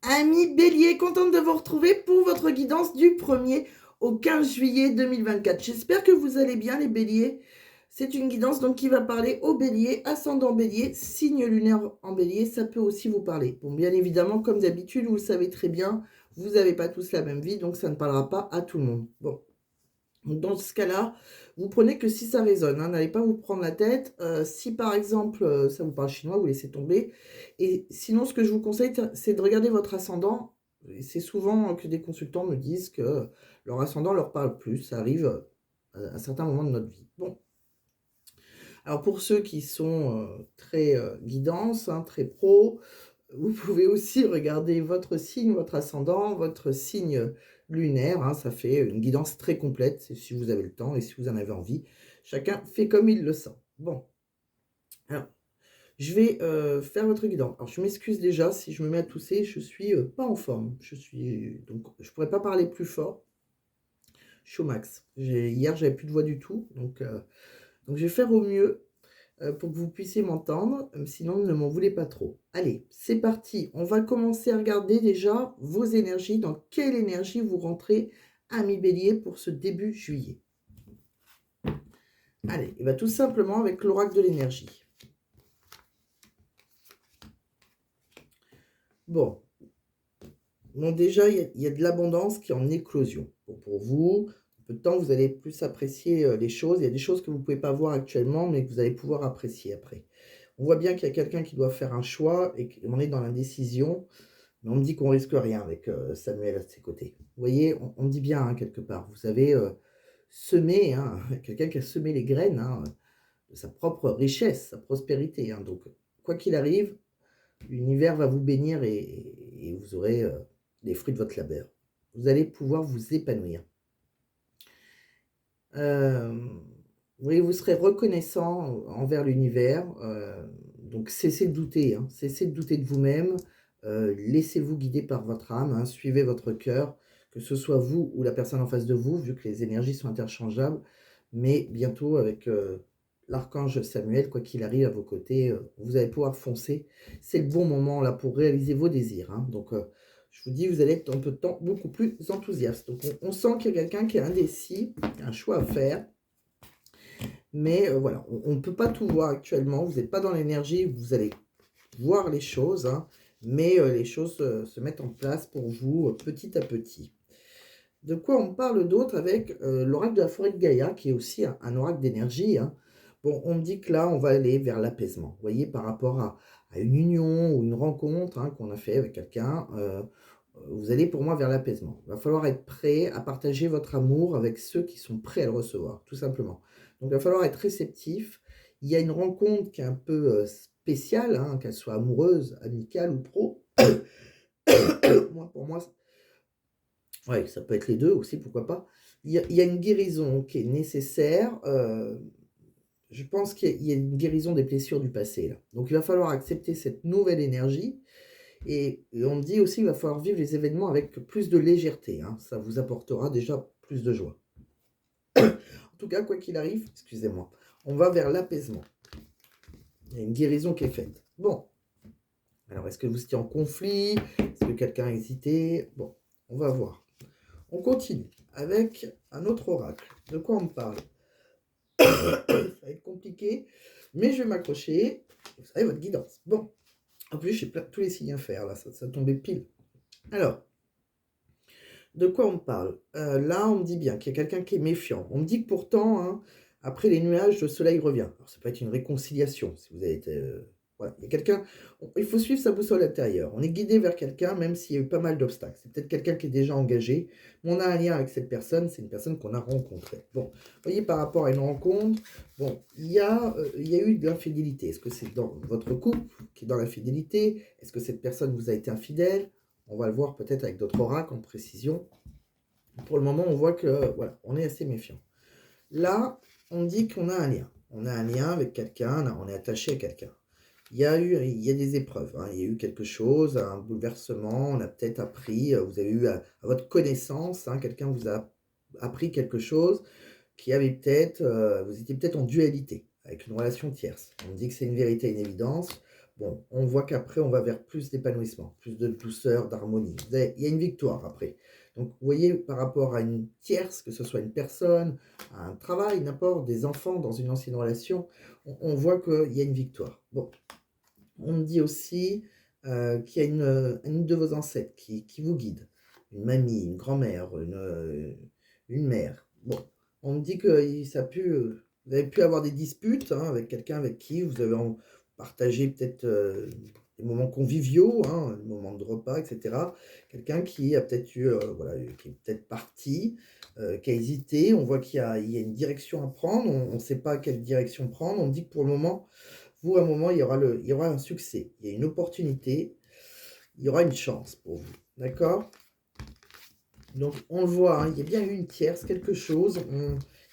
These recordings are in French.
Amis Bélier, contente de vous retrouver pour votre guidance du 1er au 15 juillet 2024. J'espère que vous allez bien les Béliers. C'est une guidance donc qui va parler aux Béliers, ascendant Bélier, signe lunaire en Bélier, ça peut aussi vous parler. Bon, bien évidemment, comme d'habitude, vous le savez très bien, vous n'avez pas tous la même vie, donc ça ne parlera pas à tout le monde. Bon. Donc dans ce cas-là, vous prenez que si ça résonne, hein, n'allez pas vous prendre la tête. Si par exemple, ça vous parle chinois, vous laissez tomber. Et sinon, ce que je vous conseille, c'est de regarder votre ascendant. Et c'est souvent que des consultants me disent que leur ascendant leur parle plus. Ça arrive à un certain moment de notre vie. Bon, alors pour ceux qui sont très guidance, hein, très pro, vous pouvez aussi regarder votre signe, votre ascendant, votre signe lunaire, hein, ça fait une guidance très complète, si vous avez le temps et si vous en avez envie. Chacun fait comme il le sent. Bon, alors, je vais faire votre guidance. Alors, je m'excuse déjà si je me mets à tousser, je suis pas en forme. Donc, je pourrais pas parler plus fort. Je suis au max. Hier, j'avais plus de voix du tout, donc je vais faire au mieux pour que vous puissiez m'entendre, sinon ne m'en voulez pas trop. Allez, c'est parti. On va commencer à regarder déjà vos énergies, dans quelle énergie vous rentrez, ami Bélier, pour ce début juillet. Allez, et bien tout simplement avec l'oracle de l'énergie. Bon, déjà, il y a de l'abondance qui est en éclosion. Bon, pour vous, un peu de temps, vous allez plus apprécier les choses. Il y a des choses que vous ne pouvez pas voir actuellement, mais que vous allez pouvoir apprécier après. On voit bien qu'il y a quelqu'un qui doit faire un choix et qu'on est dans l'indécision. Mais on me dit qu'on risque rien avec Samuel à ses côtés. Vous voyez, on me dit bien, hein, quelque part. Vous avez semé, hein, quelqu'un qui a semé les graines, hein, de sa propre richesse, sa prospérité, hein. Donc, quoi qu'il arrive, l'univers va vous bénir et vous aurez les fruits de votre labeur. Vous allez pouvoir vous épanouir. Vous voyez, vous serez reconnaissant envers l'univers. Donc, cessez de douter, hein, cessez de douter de vous-même. Laissez-vous guider par votre âme, hein, suivez votre cœur, que ce soit vous ou la personne en face de vous, vu que les énergies sont interchangeables. Mais bientôt, avec l'archange Samuel, quoi qu'il arrive à vos côtés, vous allez pouvoir foncer. C'est le bon moment là pour réaliser vos désirs, hein. Donc, je vous dis, vous allez être en peu de temps beaucoup plus enthousiaste. Donc, on sent qu'il y a quelqu'un qui est indécis, qui a un choix à faire. Mais voilà, on ne peut pas tout voir actuellement. Vous n'êtes pas dans l'énergie, vous allez voir les choses, hein, mais les choses se mettent en place pour vous petit à petit. De quoi on parle d'autre avec l'oracle de la forêt de Gaïa, qui est aussi un oracle d'énergie, hein. Bon, on me dit que là, on va aller vers l'apaisement. Vous voyez, par rapport à une union ou une rencontre, hein, qu'on a fait avec quelqu'un, vous allez pour moi vers l'apaisement. Il va falloir être prêt à partager votre amour avec ceux qui sont prêts à le recevoir, tout simplement. Donc, il va falloir être réceptif. Il y a une rencontre qui est un peu spéciale, hein, qu'elle soit amoureuse, amicale ou pro. Pour moi, ouais, ça peut être les deux aussi, pourquoi pas. Il y a une guérison qui est nécessaire. Je pense qu'il y a une guérison des blessures du passé, là. Donc, il va falloir accepter cette nouvelle énergie. Et on me dit aussi qu'il va falloir vivre les événements avec plus de légèreté, hein. Ça vous apportera déjà plus de joie. En tout cas, quoi qu'il arrive, excusez-moi, on va vers l'apaisement. Il y a une guérison qui est faite. Bon, alors est-ce que vous étiez en conflit? Est-ce que quelqu'un a hésité? Bon, on va voir. On continue avec un autre oracle. De quoi on me parle? Ça va être compliqué, mais je vais m'accrocher. Vous savez, votre guidance. Bon, en plus, j'ai tous les signes à faire, là, ça tombait pile. Alors, de quoi on me parle? Là, on me dit bien qu'il y a quelqu'un qui est méfiant. On me dit que pourtant, hein, après les nuages, le soleil revient. Alors, ça peut être une réconciliation, si vous avez été... voilà, il y a quelqu'un... Il faut suivre sa boussole intérieure. On est guidé vers quelqu'un, même s'il y a eu pas mal d'obstacles. C'est peut-être quelqu'un qui est déjà engagé, mais on a un lien avec cette personne, c'est une personne qu'on a rencontrée. Bon, vous voyez, par rapport à une rencontre, bon, il y a eu de l'infidélité. Est-ce que c'est dans votre couple qui est dans l'infidélité? Est-ce que cette personne vous a été infidèle? On va le voir peut-être avec d'autres oracles en précision. Pour le moment, on voit que voilà, on est assez méfiant. Là, on dit qu'on a un lien. On a un lien avec quelqu'un, on est attaché à quelqu'un. Il y a des épreuves, hein. Il y a eu quelque chose, un bouleversement, on a peut-être appris, vous avez eu à votre connaissance, hein, quelqu'un vous a appris quelque chose qui avait peut-être, vous étiez peut-être en dualité avec une relation tierce. On me dit que c'est une vérité, une évidence. bon, on voit qu'après, on va vers plus d'épanouissement, plus de douceur, d'harmonie. Il y a une victoire après. Donc, vous voyez, par rapport à une tierce, que ce soit une personne, à un travail, n'importe, des enfants dans une ancienne relation, on voit qu'il y a une victoire. Bon, on me dit aussi qu'il y a une de vos ancêtres qui vous guide, une mamie, une grand-mère, une mère. Bon, on me dit que vous avez pu avoir des disputes hein, avec quelqu'un avec qui vous avez partagé peut-être des moments conviviaux, hein, des moments de repas, etc. Quelqu'un qui a peut-être eu, voilà, qui est peut-être parti, qui a hésité. On voit qu'il y a une direction à prendre. On ne sait pas quelle direction prendre. On dit que pour le moment, vous, à un moment, il y aura un succès, il y a une opportunité, il y aura une chance pour vous. D'accord? Donc, on le voit, hein, il y a bien eu une tierce, quelque chose.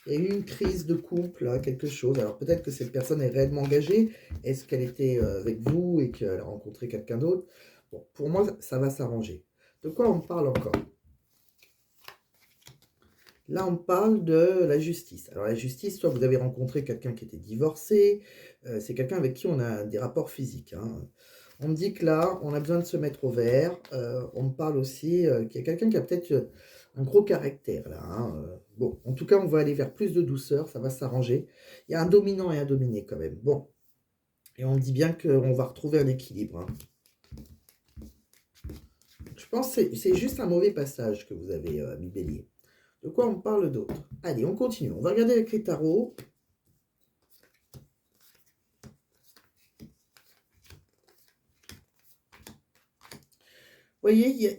Il y a eu une crise de couple, là, quelque chose. Alors, peut-être que cette personne est réellement engagée. Est-ce qu'elle était avec vous et qu'elle a rencontré quelqu'un d'autre? Bon, pour moi, ça va s'arranger. De quoi on parle encore? Là, on parle de la justice. Alors, la justice, soit vous avez rencontré quelqu'un qui était divorcé, c'est quelqu'un avec qui on a des rapports physiques, hein. On me dit que là, on a besoin de se mettre au vert. On me parle aussi qu'il y a quelqu'un qui a peut-être un gros caractère, là, hein. Bon, en tout cas, on va aller vers plus de douceur, ça va s'arranger. Il y a un dominant et un dominé quand même. Bon, et on me dit bien qu'on va retrouver un équilibre, hein. Je pense que c'est juste un mauvais passage que vous avez, ami Bélier. De quoi on parle d'autre? Allez, on continue. On va regarder avec les tarots. Vous voyez,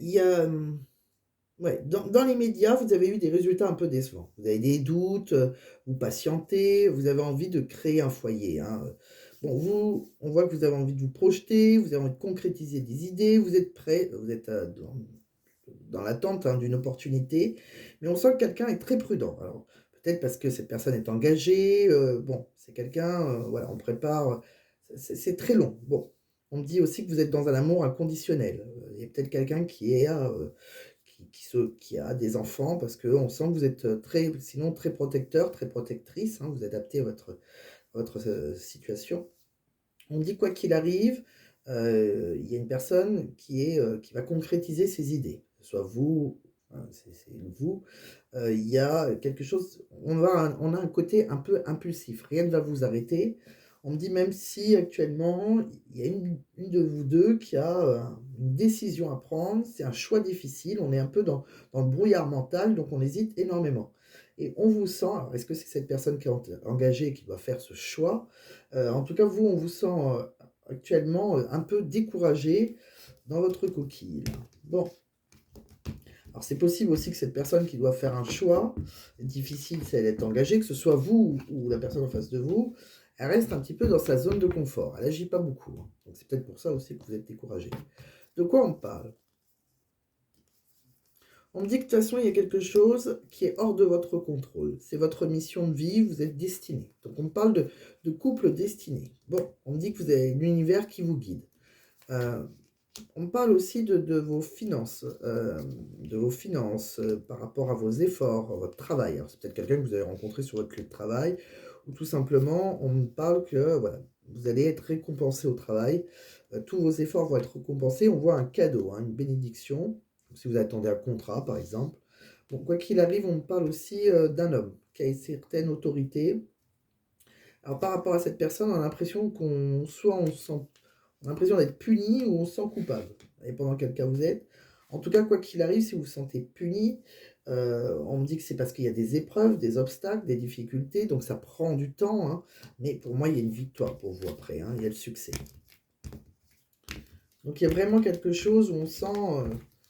ouais, dans les médias, vous avez eu des résultats un peu décevants. Vous avez des doutes, vous patientez, vous avez envie de créer un foyer, hein. Bon, on voit que vous avez envie de vous projeter, vous avez envie de concrétiser des idées, vous êtes prêt, vous êtes dans l'attente hein, d'une opportunité, mais on sent que quelqu'un est très prudent. Alors, peut-être parce que cette personne est engagée, bon, c'est quelqu'un, voilà, on prépare, c'est très long. Bon, on me dit aussi que vous êtes dans un amour inconditionnel. Il y a peut-être quelqu'un qui a des enfants parce qu'on sent que vous êtes très, sinon très protecteur, très protectrice, hein, vous adaptez à votre situation. On me dit quoi qu'il arrive, il y a une personne qui va concrétiser ses idées, que ce soit vous, hein, c'est vous, il y a quelque chose on a un côté un peu impulsif, rien ne va vous arrêter. On me dit même si actuellement, il y a une de vous 2 qui a, une décision à prendre, c'est un choix difficile, on est un peu dans le brouillard mental, donc on hésite énormément et on vous sent alors est-ce que c'est cette personne qui est engagée qui doit faire ce choix? En tout cas, vous, on vous sent, actuellement, un peu découragé dans votre coquille, là. Bon, alors c'est possible aussi que cette personne qui doit faire un choix difficile, si elle est engagée, que ce soit vous ou la personne en face de vous, elle reste un petit peu dans sa zone de confort. Elle agit pas beaucoup, hein. Donc c'est peut-être pour ça aussi que vous êtes découragé. De quoi on parle? On me dit que de toute façon, il y a quelque chose qui est hors de votre contrôle. C'est votre mission de vie, vous êtes destiné. Donc on parle de couple destiné. Bon, on me dit que vous avez l'univers qui vous guide. Euh, on me parle aussi de vos finances par rapport à vos efforts, à votre travail. Alors c'est peut-être quelqu'un que vous avez rencontré sur votre lieu de travail, ou tout simplement, on me parle que voilà, vous allez être récompensé au travail. Tous vos efforts vont être récompensés. On voit un cadeau, hein, une bénédiction. Si vous attendez un contrat, par exemple. Bon, quoi qu'il arrive, on me parle aussi d'un homme qui a une certaine autorité. Alors, par rapport à cette personne, on a l'impression on a l'impression d'être puni ou on se sent coupable. Et pendant quel cas vous êtes. En tout cas, quoi qu'il arrive, si vous vous sentez puni, on me dit que c'est parce qu'il y a des épreuves, des obstacles, des difficultés, donc ça prend du temps, hein. Mais pour moi, il y a une victoire pour vous après, hein, il y a le succès. Donc il y a vraiment quelque chose où on sent,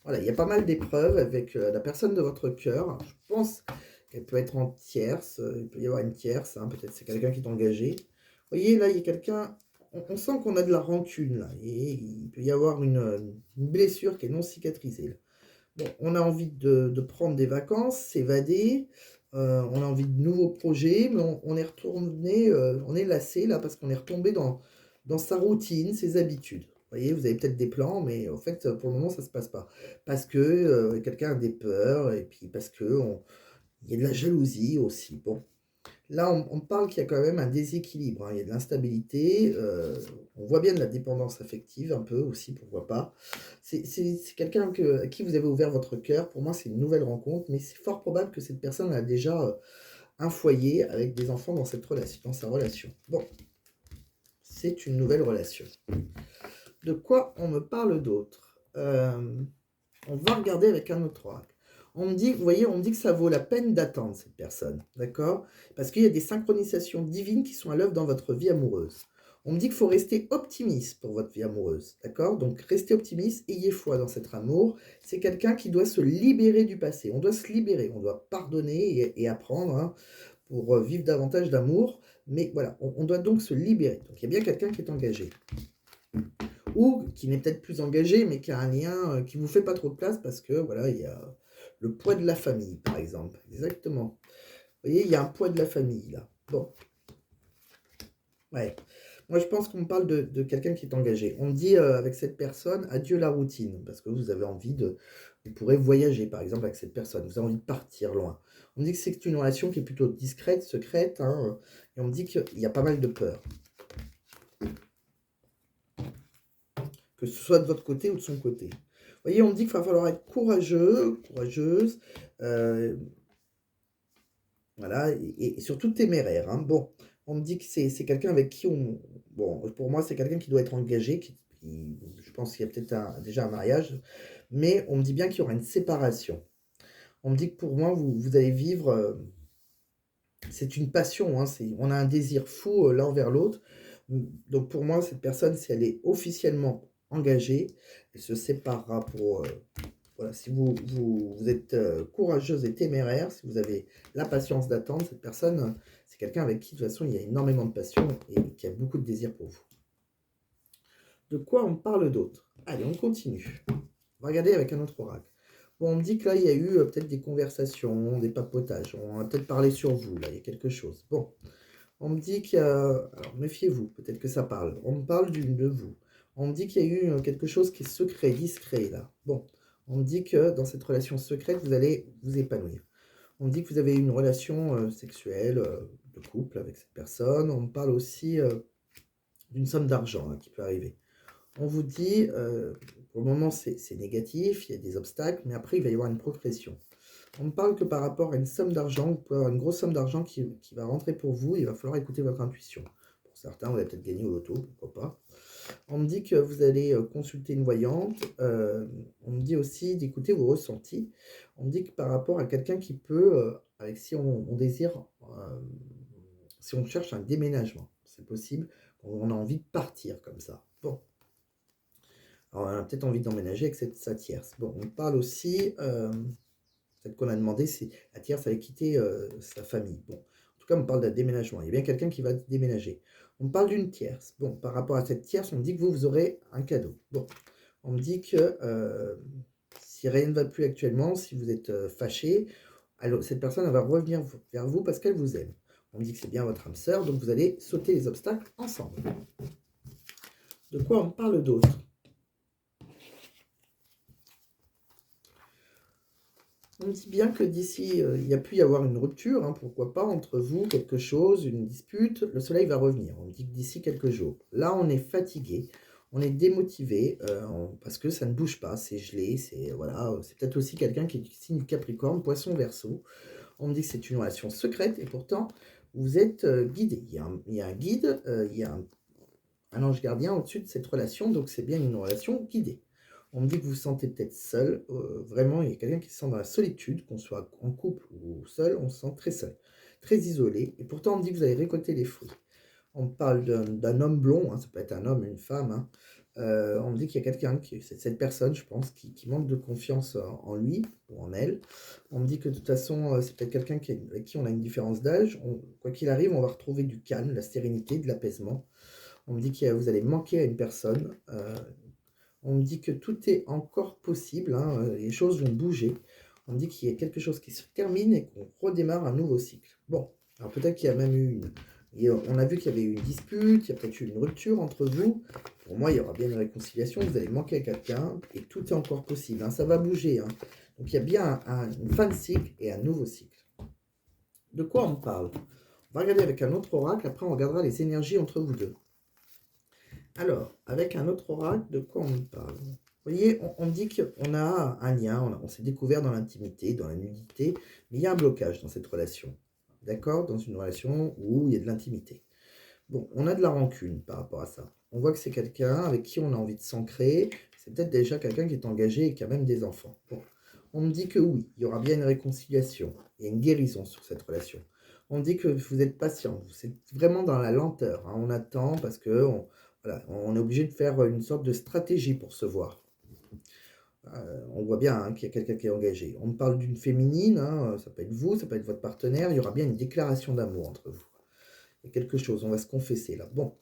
voilà, il y a pas mal d'épreuves avec la personne de votre cœur. Alors, je pense qu'elle peut être en tierce, il peut y avoir une tierce, hein, peut-être c'est quelqu'un qui est engagé. Vous voyez, là, il y a quelqu'un, on sent qu'on a de la rancune, là, et il peut y avoir une blessure qui est non cicatrisée, là. Bon, on a envie de prendre des vacances, s'évader, on a envie de nouveaux projets, mais on est retourné, on est lassé là parce qu'on est retombé dans sa routine, ses habitudes. Vous voyez, vous avez peut-être des plans, mais en fait, pour le moment, ça se passe pas. Parce que quelqu'un a des peurs, et puis parce que il y a de la jalousie aussi. Bon, Là, on parle qu'il y a quand même un déséquilibre, hein. Il y a de l'instabilité, on voit bien de la dépendance affective un peu aussi, pourquoi pas. C'est quelqu'un à qui vous avez ouvert votre cœur. Pour moi, c'est une nouvelle rencontre, mais c'est fort probable que cette personne a déjà, un foyer avec des enfants dans cette relation, dans sa relation. Bon, c'est une nouvelle relation. De quoi on me parle d'autre? On va regarder avec un autre oracle. On me dit, vous voyez, on me dit que ça vaut la peine d'attendre cette personne, d'accord? Parce qu'il y a des synchronisations divines qui sont à l'œuvre dans votre vie amoureuse. On me dit qu'il faut rester optimiste pour votre vie amoureuse, d'accord? Donc, restez optimiste, ayez foi dans cet amour. C'est quelqu'un qui doit se libérer du passé. On doit se libérer, on doit pardonner et apprendre, hein, pour vivre davantage d'amour. Mais voilà, on doit donc se libérer. Donc, il y a bien quelqu'un qui est engagé. Ou qui n'est peut-être plus engagé, mais qui a un lien qui ne vous fait pas trop de place parce que, voilà, il y a le poids de la famille, par exemple. Exactement. Vous voyez, il y a un poids de la famille, là. Bon, ouais. Moi, je pense qu'on me parle de quelqu'un qui est engagé. On me dit avec cette personne, adieu la routine, parce que vous avez envie de... Vous pourrez voyager, par exemple, avec cette personne. Vous avez envie de partir loin. On me dit que c'est une relation qui est plutôt discrète, secrète, hein, et on me dit qu'il y a pas mal de peur. Que ce soit de votre côté ou de son côté. Vous voyez, on me dit qu'il va falloir être courageux, courageuse, voilà, et surtout téméraire, hein. Bon, on me dit que c'est quelqu'un avec qui on... Bon, pour moi, c'est quelqu'un qui doit être engagé, je pense qu'il y a peut-être déjà un mariage, mais on me dit bien qu'il y aura une séparation. On me dit que pour moi, vous allez vivre... c'est une passion, hein, on a un désir fou l'un envers l'autre. Donc pour moi, cette personne, si elle est officiellement engagée, elle se séparera pour... voilà, si vous êtes courageuse et téméraire, si vous avez la patience d'attendre, cette personne, c'est quelqu'un avec qui, de toute façon, il y a énormément de passion et qui a beaucoup de désir pour vous. De quoi on parle d'autre? Allez, on continue. On va regarder avec un autre oracle. Bon, on me dit que là, il y a eu peut-être des conversations, des papotages. On va peut-être parler sur vous, là, il y a quelque chose. Bon, on me dit qu'il y a... Alors, méfiez-vous, peut-être que ça parle. On me parle de vous. On me dit qu'il y a eu quelque chose qui est secret, discret, là. Bon, on me dit que dans cette relation secrète, vous allez vous épanouir. On me dit que vous avez une relation sexuelle, de couple avec cette personne. On me parle aussi d'une somme d'argent qui peut arriver. On vous dit, pour le moment, c'est négatif, il y a des obstacles, mais après, il va y avoir une progression. On me parle que par rapport à une somme d'argent, vous pouvez avoir une grosse somme d'argent qui va rentrer pour vous, il va falloir écouter votre intuition. Pour certains, vous allez peut-être gagner au loto, pourquoi pas. On me dit que vous allez consulter une voyante. On me dit aussi d'écouter vos ressentis. On me dit que par rapport à quelqu'un qui peut, avec si on désire, si on cherche un déménagement, c'est possible, on a envie de partir comme ça. Bon. Alors, on a peut-être envie d'emménager avec sa tierce. Bon, on parle aussi, celle qu'on a demandé, si la tierce allait quitter sa famille. Bon, en tout cas, on parle d'un déménagement. Il y a bien quelqu'un qui va déménager. On me parle d'une tierce. Bon, par rapport à cette tierce, on me dit que vous aurez un cadeau. Bon, on me dit que si rien ne va plus actuellement, si vous êtes fâché, alors cette personne elle va revenir vers vous parce qu'elle vous aime. On me dit que c'est bien votre âme sœur, donc vous allez sauter les obstacles ensemble. De quoi on me parle d'autre? On me dit bien que d'ici, il y a pu y avoir une rupture, hein, pourquoi pas, entre vous, quelque chose, une dispute, le soleil va revenir. On me dit que d'ici quelques jours. Là, on est fatigué, on est démotivé, parce que ça ne bouge pas, c'est gelé, c'est voilà, c'est peut-être aussi quelqu'un qui est du signe du Capricorne, Poisson, Verseau. On me dit que c'est une relation secrète et pourtant, vous êtes guidé. Il y a un guide, il y a un ange gardien au-dessus de cette relation, donc c'est bien une relation guidée. On me dit que vous vous sentez peut-être seul. Vraiment, il y a quelqu'un qui se sent dans la solitude, qu'on soit en couple ou seul, on se sent très seul, très isolé. Et pourtant, on me dit que vous allez récolter les fruits. On me parle d'un homme blond, hein, ça peut être un homme, une femme. Hein. On me dit qu'il y a quelqu'un, c'est cette personne, je pense, qui manque de confiance en lui ou en elle. On me dit que de toute façon, c'est peut-être quelqu'un avec qui on a une différence d'âge. Quoi qu'il arrive, on va retrouver du calme, de la sérénité, de l'apaisement. On me dit que vous allez manquer à une personne. On me dit que tout est encore possible, hein, les choses vont bouger. On me dit qu'il y a quelque chose qui se termine et qu'on redémarre un nouveau cycle. Bon, alors peut-être qu'il y a même eu une... On a vu qu'il y avait eu une dispute, il y a peut-être eu une rupture entre vous. Pour moi, il y aura bien une réconciliation, vous allez manquer à quelqu'un et tout est encore possible. Hein, ça va bouger. Hein. Donc il y a bien une fin de cycle et un nouveau cycle. De quoi on me parle? On va regarder avec un autre oracle, après on regardera les énergies entre vous deux. Alors, avec un autre oracle, de quoi on parle? Vous voyez, on dit qu'on a un lien, on s'est découvert dans l'intimité, dans la nudité, mais il y a un blocage dans cette relation. D'accord? Dans une relation où il y a de l'intimité. Bon, on a de la rancune par rapport à ça. On voit que c'est quelqu'un avec qui on a envie de s'ancrer. C'est peut-être déjà quelqu'un qui est engagé et qui a même des enfants. Bon, on me dit que oui, il y aura bien une réconciliation et une guérison sur cette relation. On me dit que vous êtes patient, vous êtes vraiment dans la lenteur, hein. On attend parce que voilà, on est obligé de faire une sorte de stratégie pour se voir. On voit bien, hein, qu'il y a quelqu'un qui est engagé. On me parle d'une féminine, hein, ça peut être vous, ça peut être votre partenaire. Il y aura bien une déclaration d'amour entre vous. Il y a quelque chose, on va se confesser là. Bon,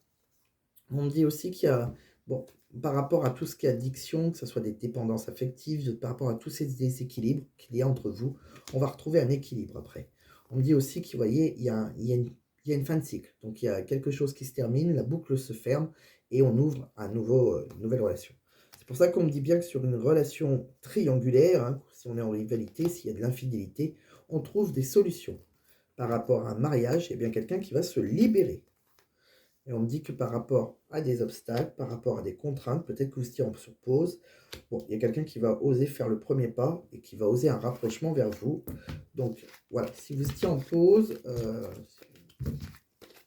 on me dit aussi qu'il y a, bon, par rapport à tout ce qui est addiction, que ce soit des dépendances affectives, par rapport à tous ces déséquilibres qu'il y a entre vous, on va retrouver un équilibre après. On me dit aussi qu'il, voyez, il y a une fin de cycle. Donc il y a quelque chose qui se termine, la boucle se ferme et on ouvre une nouvelle relation. C'est pour ça qu'on me dit bien que sur une relation triangulaire, hein, si on est en rivalité, s'il y a de l'infidélité, on trouve des solutions. Par rapport à un mariage, il y a bien quelqu'un qui va se libérer. Et on me dit que par rapport à des obstacles, par rapport à des contraintes, peut-être que vous étiez sur pause, bon, il y a quelqu'un qui va oser faire le premier pas et qui va oser un rapprochement vers vous. Donc voilà, si vous étiez en pause,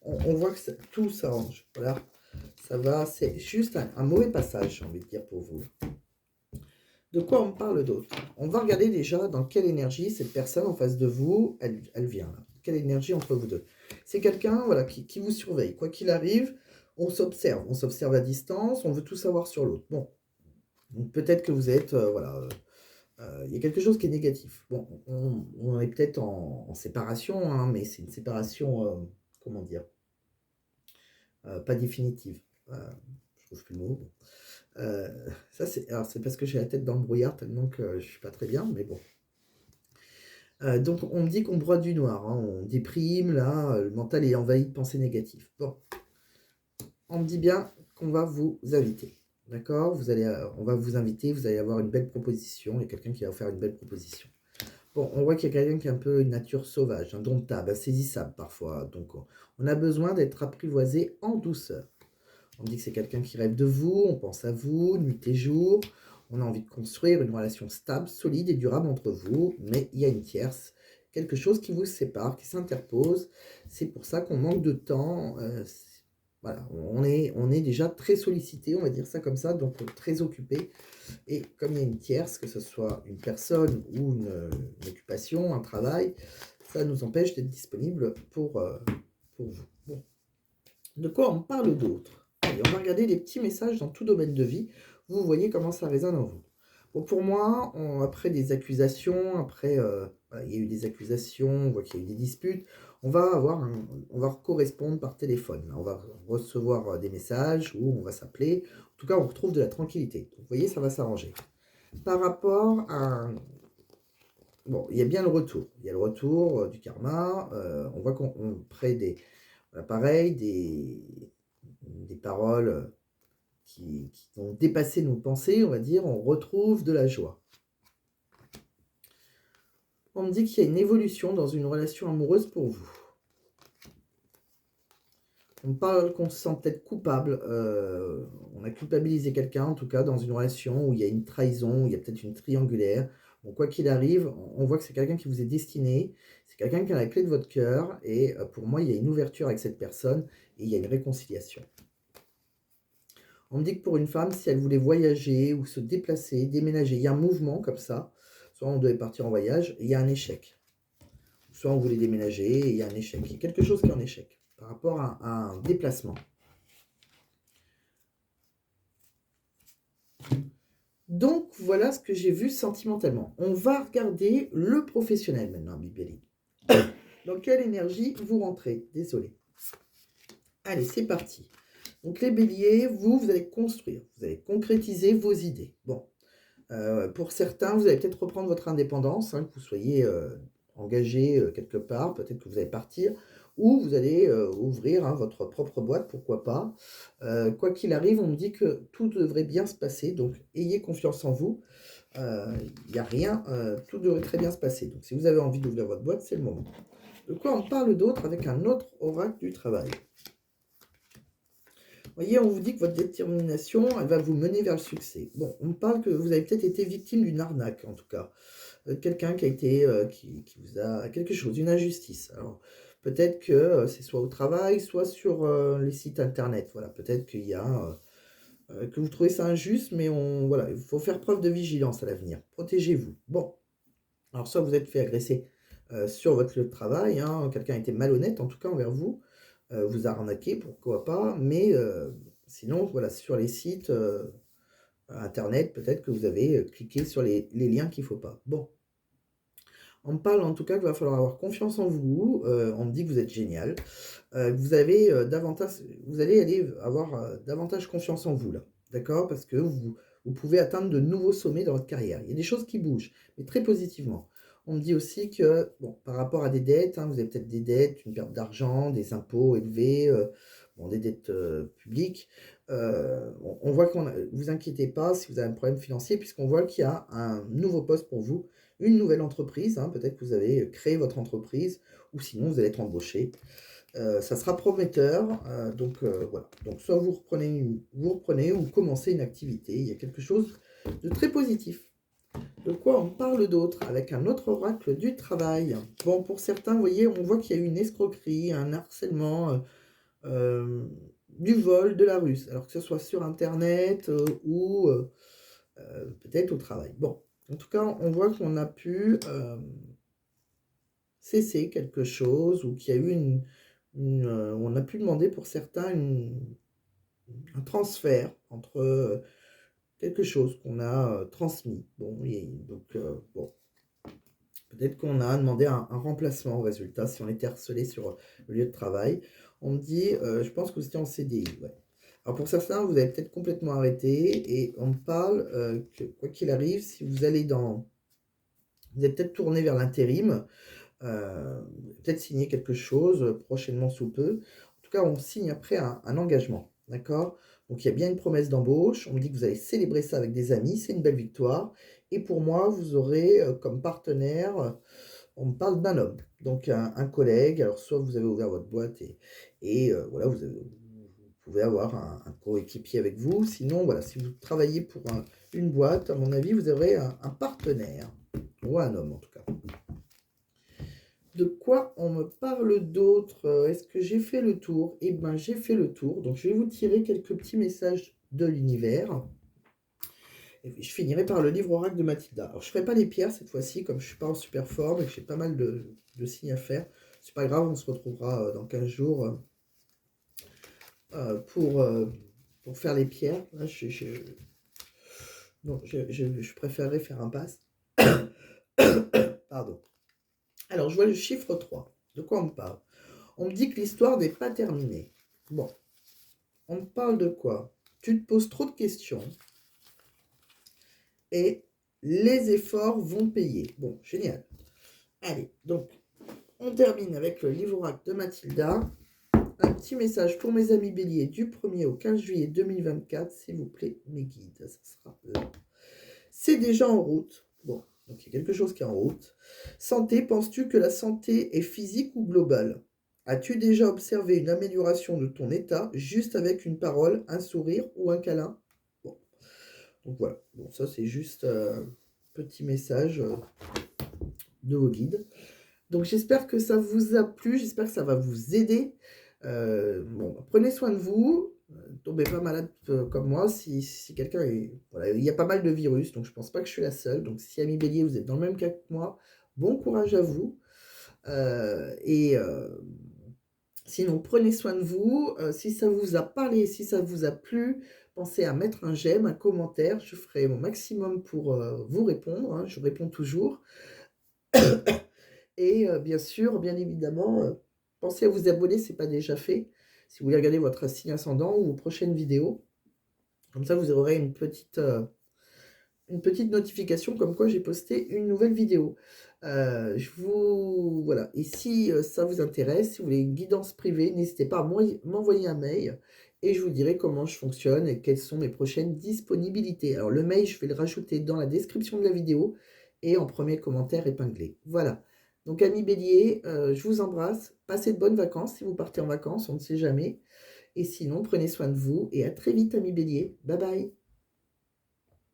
on voit que tout s'arrange. Voilà, ça va, c'est juste un mauvais passage, j'ai envie de dire pour vous. De quoi on parle d'autre? On va regarder déjà dans quelle énergie cette personne en face de vous, elle vient. Là. Quelle énergie entre vous deux? C'est quelqu'un, voilà, qui vous surveille. Quoi qu'il arrive, on s'observe à distance, on veut tout savoir sur l'autre. Bon, peut-être que vous êtes, voilà, il y a quelque chose qui est négatif. Bon, on est peut-être en séparation, hein, mais c'est une séparation, comment dire, pas définitive. Je trouve plus le mot. Ça, c'est parce que j'ai la tête dans le brouillard tellement que je suis pas très bien, mais bon. Donc, on me dit qu'on broie du noir, hein, on déprime, là, le mental est envahi de pensées négatives. Bon, on me dit bien qu'on va vous inviter, d'accord? On va vous inviter, vous allez avoir une belle proposition, il y a quelqu'un qui va vous faire une belle proposition. Bon, on voit qu'il y a quelqu'un qui a un peu une nature sauvage, indomptable, insaisissable parfois, donc on a besoin d'être apprivoisé en douceur. On dit que c'est quelqu'un qui rêve de vous, on pense à vous, nuit et jour. On a envie de construire une relation stable, solide et durable entre vous, mais il y a une tierce, quelque chose qui vous sépare, qui s'interpose. C'est pour ça qu'on manque de temps. Voilà, on est déjà très sollicité, on va dire ça comme ça, donc très occupé. Et comme il y a une tierce, que ce soit une personne ou une occupation, un travail, ça nous empêche d'être disponible pour vous. Bon. De quoi on parle d'autre? Allez, on va regarder les petits messages dans tout domaine de vie. Vous voyez comment ça résonne en vous. Bon, pour moi, après des accusations, après, voilà, il y a eu des accusations, on voit qu'il y a eu des disputes, on va correspondre par téléphone. On va recevoir des messages ou on va s'appeler. En tout cas, on retrouve de la tranquillité. Donc, vous voyez, ça va s'arranger. Par rapport à... Bon, il y a bien le retour. Il y a le retour du karma. On voit qu'on près des... Voilà, pareil, des paroles qui vont dépasser nos pensées, on va dire, on retrouve de la joie. On me dit qu'il y a une évolution dans une relation amoureuse pour vous. On me parle qu'on se sent peut-être coupable, on a culpabilisé quelqu'un, en tout cas, dans une relation où il y a une trahison, où il y a peut-être une triangulaire. Bon, quoi qu'il arrive, on voit que c'est quelqu'un qui vous est destiné, c'est quelqu'un qui a la clé de votre cœur, et pour moi, il y a une ouverture avec cette personne, et il y a une réconciliation. On me dit que pour une femme, si elle voulait voyager ou se déplacer, déménager, il y a un mouvement comme ça. Soit on devait partir en voyage, et il y a un échec. Soit on voulait déménager, et il y a un échec. Il y a quelque chose qui est en échec par rapport à un déplacement. Donc, voilà ce que j'ai vu sentimentalement. On va regarder le professionnel maintenant, Bibéli. Dans quelle énergie vous rentrez? Désolé. Allez, c'est parti. Donc les béliers, vous allez construire, vous allez concrétiser vos idées. Bon, pour certains, vous allez peut-être reprendre votre indépendance, hein, que vous soyez engagé quelque part, peut-être que vous allez partir, ou vous allez ouvrir, hein, votre propre boîte, pourquoi pas. Quoi qu'il arrive, on me dit que tout devrait bien se passer, donc ayez confiance en vous. Il n'y a rien, tout devrait très bien se passer. Donc si vous avez envie d'ouvrir votre boîte, c'est le moment. De quoi on parle d'autre avec un autre oracle du travail? Vous voyez, on vous dit que votre détermination, elle va vous mener vers le succès. Bon, on parle que vous avez peut-être été victime d'une arnaque, en tout cas. Quelqu'un qui a été, qui vous a quelque chose, une injustice. Alors, peut-être que c'est soit au travail, soit sur les sites internet. Voilà, peut-être qu'il y a, que vous trouvez ça injuste, mais voilà, il faut faire preuve de vigilance à l'avenir. Protégez-vous. Bon, alors soit vous êtes fait agresser sur votre lieu de travail, hein, quelqu'un a été malhonnête, en tout cas envers vous, vous a arnaqué, pourquoi pas, mais sinon, voilà, sur les sites internet, peut-être que vous avez cliqué sur les liens qu'il ne faut pas. Bon, on me parle en tout cas qu'il va falloir avoir confiance en vous, on me dit que vous êtes génial, que vous avez davantage, vous allez aller avoir davantage confiance en vous là, d'accord? Parce que vous pouvez atteindre de nouveaux sommets dans votre carrière. Il y a des choses qui bougent, mais très positivement. On me dit aussi que, bon, par rapport à des dettes, hein, vous avez peut-être des dettes, une perte d'argent, des impôts élevés, bon, des dettes publiques. On voit qu'on vous inquiétez pas si vous avez un problème financier, puisqu'on voit qu'il y a un nouveau poste pour vous, une nouvelle entreprise, hein, peut-être que vous avez créé votre entreprise, ou sinon vous allez être embauché. Ça sera prometteur, donc voilà. Donc soit vous reprenez ou commencez une activité. Il y a quelque chose de très positif. De quoi on parle d'autre avec un autre oracle du travail? Bon, pour certains, vous voyez, on voit qu'il y a eu une escroquerie, un harcèlement, du vol, de la ruse. Alors que ce soit sur internet ou peut-être au travail. Bon, en tout cas, on voit qu'on a pu cesser quelque chose ou qu'il y a eu on a pu demander pour certains un transfert entre quelque chose qu'on a transmis. Bon, donc, bon, peut-être qu'on a demandé un remplacement au résultat si on était harcelé sur le lieu de travail. On me dit, je pense que vous étiez en CDI. Ouais. Alors pour certains, vous avez peut-être complètement arrêté et on me parle que quoi qu'il arrive, si vous allez vous êtes peut-être tourné vers l'intérim, peut-être signer quelque chose prochainement sous peu. En tout cas, on signe après un engagement, d'accord? Donc il y a bien une promesse d'embauche, on me dit que vous allez célébrer ça avec des amis, c'est une belle victoire. Et pour moi, vous aurez comme partenaire, on me parle d'un homme, donc un collègue. Alors soit vous avez ouvert votre boîte et voilà, vous pouvez avoir un coéquipier avec vous. Sinon, voilà, si vous travaillez pour une boîte, à mon avis, vous aurez un partenaire, ou un homme en tout cas. De quoi on me parle d'autre? Est-ce que j'ai fait le tour? Eh bien, j'ai fait le tour. Donc, je vais vous tirer quelques petits messages de l'univers. Et puis, je finirai par le livre oracle de Mathilda. Alors, je ne ferai pas les pierres cette fois-ci, comme je ne suis pas en super forme et que j'ai pas mal de signes à faire. C'est pas grave, on se retrouvera dans 15 jours pour faire les pierres. Là, non, je préférerais faire un pass. Pardon. Alors, je vois le chiffre 3. De quoi on me parle? On me dit que l'histoire n'est pas terminée. Bon, on me parle de quoi? Tu te poses trop de questions et les efforts vont payer. Bon, génial. Allez, donc, on termine avec le livre oracle de Mathilda. Un petit message pour mes amis béliers du 1er au 15 juillet 2024. S'il vous plaît, mes guides, ça sera là. C'est déjà en route. Bon, donc il y a quelque chose qui est en route. Santé, penses-tu que la santé est physique ou globale? As-tu déjà observé une amélioration de ton état juste avec une parole, un sourire ou un câlin? Bon, donc voilà. Bon, ça c'est juste un petit message de vos guides. Donc j'espère que ça vous a plu, j'espère que ça va vous aider. Bon, prenez soin de vous, tombez pas malade comme moi. Si quelqu'un est... Voilà, il y a pas mal de virus, donc je pense pas que je suis la seule. Donc si ami Bélier, vous êtes dans le même cas que moi, bon courage à vous. Et sinon, prenez soin de vous. Si ça vous a parlé, si ça vous a plu, pensez à mettre un j'aime, un commentaire. Je ferai mon maximum pour vous répondre, hein, je réponds toujours. Et bien sûr, bien évidemment, pensez à vous abonner si ce n'est pas déjà fait, si vous voulez regarder votre signe ascendant ou vos prochaines vidéos. Comme ça, vous aurez une petite notification comme quoi j'ai posté une nouvelle vidéo. Voilà. Et si ça vous intéresse, si vous voulez une guidance privée, n'hésitez pas à m'envoyer un mail et je vous dirai comment je fonctionne et quelles sont mes prochaines disponibilités. Alors le mail, je vais le rajouter dans la description de la vidéo et en premier commentaire épinglé. Voilà. Donc amis Bélier, je vous embrasse. Passez de bonnes vacances si vous partez en vacances, on ne sait jamais. Et sinon, prenez soin de vous et à très vite amis Bélier. Bye bye.